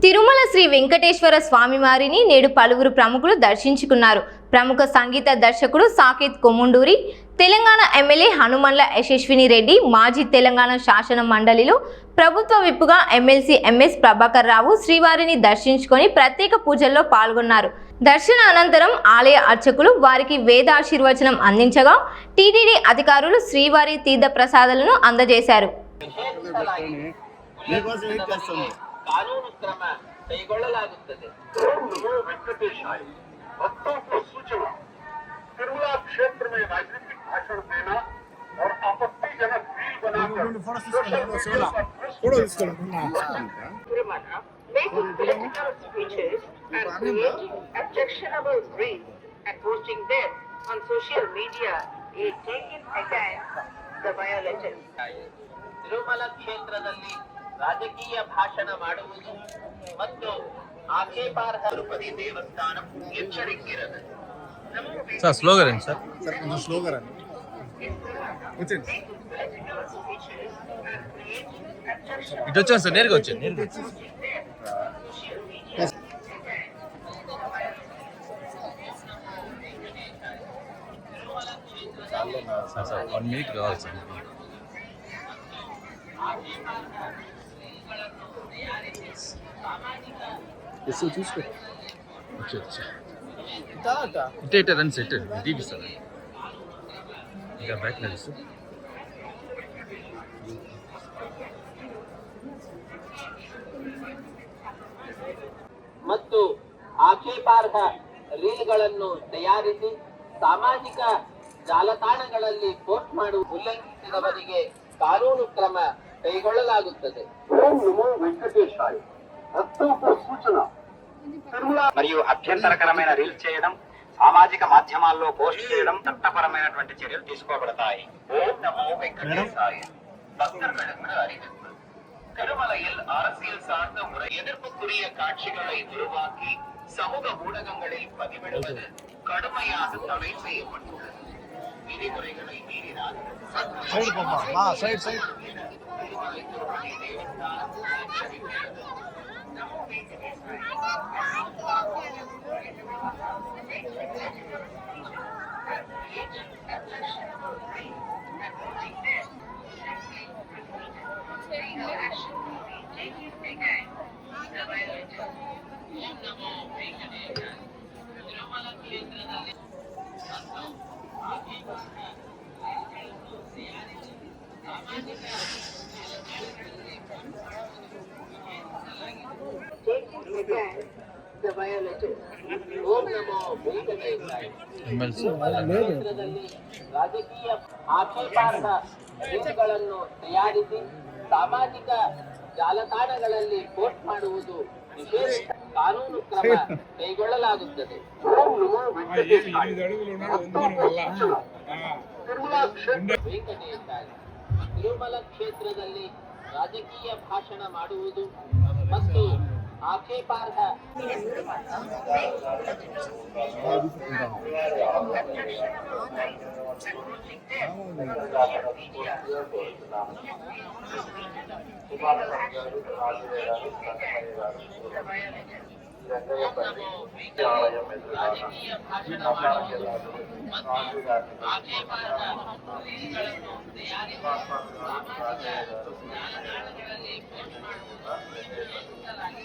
తిరుమల శ్రీ వెంకటేశ్వర స్వామి వారిని నేడు పలువురు ప్రముఖులు దర్శించుకున్నారు. ప్రముఖ సంగీత దర్శకుడు సాకేత్ కొముండూరి, తెలంగాణ ఎమ్మెల్యే హనుమండ్ల యశస్విని రెడ్డి, మాజీ తెలంగాణ శాసన మండలిలో ప్రభుత్వ విప్పుగా ఎమ్మెల్సీ ఎంఎస్ ప్రభాకర్ రావు శ్రీవారిని దర్శించుకొని ప్రత్యేక పూజల్లో పాల్గొన్నారు. దర్శన అనంతరం ఆలయ అర్చకులు వారికి వేదాశీర్వచనం అందించగా టీటీడీ అధికారులు శ్రీవారి తీర్థ ప్రసాదాలను అందజేశారు. ಕಾನೂನು ಕ್ರಮ ಕೈಗೊಳ್ಳಲಾಗುತ್ತದೆ. भक्तों को सूचना, तिरुमला क्षेत्र में राजनीतिक भाषण देना और आपत्तिजनक रील बनाकर making political speeches and creating objectionable reels and posting them on social media is taken against the violators. Tirumala ಕ್ಷೇತ್ರದಲ್ಲಿ ರಾಜಕೀಯ ಭಾಷಣ ಮಾಡುವುದು ಮತ್ತು ಆಕ್ಷೇಪಾರ್ಹ ತಿರುಪತಿ ದೇವಸ್ಥಾನ ಎಚ್ಚರಿಕ್ಕಿರದು. ಸರ್ ಸ್ಲೋಗನ್ ಏನು ಸರ್? ಸರ್ ಒಂದು ಸ್ಲೋಗನ್ ఇటు వచ్చాను సార్, నేరుగా వచ్చాను. సార్ 1 minute కావాలి సార్. చూసుకో ఇటే రండి సార్, ఇటే తీపిస్తాను ఇంకా బ్యాక్ నడుస్తూ. ಮತ್ತು ಆಕ್ಷೇಪಾರ್ಹ ರೀಲ್ಗಳನ್ನು ತಯಾರಿಸಿ ಸಾಮಾಜಿಕ ಜಾಲತಾಣಗಳಲ್ಲಿ ಪೋಸ್ಟ್ ಮಾಡುವ ಉಲ್ಲಂಘಿಸಿದವರಿಗೆ ಕಾನೂನು ಕ್ರಮ కైగొల్లలాగుతుంది. ఓం నమో వెంకటేశాయ. భక్తులకు సూచన, మరియు అభ్యంతరకరమైన రీల్స్ చేయడం, సామాజిక మాధ్యమాల్లో పోస్ట్ చేయడం చట్టపరమైనటువంటి చర్యలు తీసుకోబడతాయి. ఓం నమో వెంకటేశాయ. பக்தர்களுக்கு அறிவிப்பு. திருமலையில் அரசியல் சார்ந்த முறை எதிர்ப்புக்குரிய காட்சிகளை உருவாக்கி சமூக ஊடகங்களில் பதிவிடுவது கடுமையாக தடை செய்யப்பட்டுள்ளது. விதிமுறைகளை மீறினால் ఓం నమో వెంకటేశాయ. ರಾಜಕೀಯ ಆಕ್ಷೇಪಾರ್ಹ ರೀಲ್ಗಳನ್ನು ತಯಾರಿಸಿ ಸಾಮಾಜಿಕ ಜಾಲತಾಣಗಳಲ್ಲಿ ಪೋಸ್ಟ್ ಮಾಡುವುದು ವಿಶೇಷ ಕಾನೂನು ಕ್ರಮ ಕೈಗೊಳ್ಳಲಾಗುತ್ತದೆ. ಓಂ ನಮೋ ವೆಂಕಟೇಶಾಯ. ವೆಂಕಟೇಶಾಯ. ತಿರುಮಲ ಕ್ಷೇತ್ರದಲ್ಲಿ ರಾಜಕೀಯ ಭಾಷಣ ಮಾಡುವುದು ಮತ್ತು ಆಕ್ಷೇಪಾರ್ಹ ರಾಜಕೀಯ ಭಾಷಣ ಮಾಡುವುದು ಮತ್ತು ಆಕ್ಷೇಪಾರ್ಹ ರೀಲ್ಗಳನ್ನು ತಯಾರಿಸಿ ಸಾಮಾಜಿಕ ಜಾಲತಾಣಗಳಲ್ಲಿ ಪೋಸ್ಟ್ ಮಾಡುವುದು ನಿಷೇಧಿಸಲಾಗಿದೆ.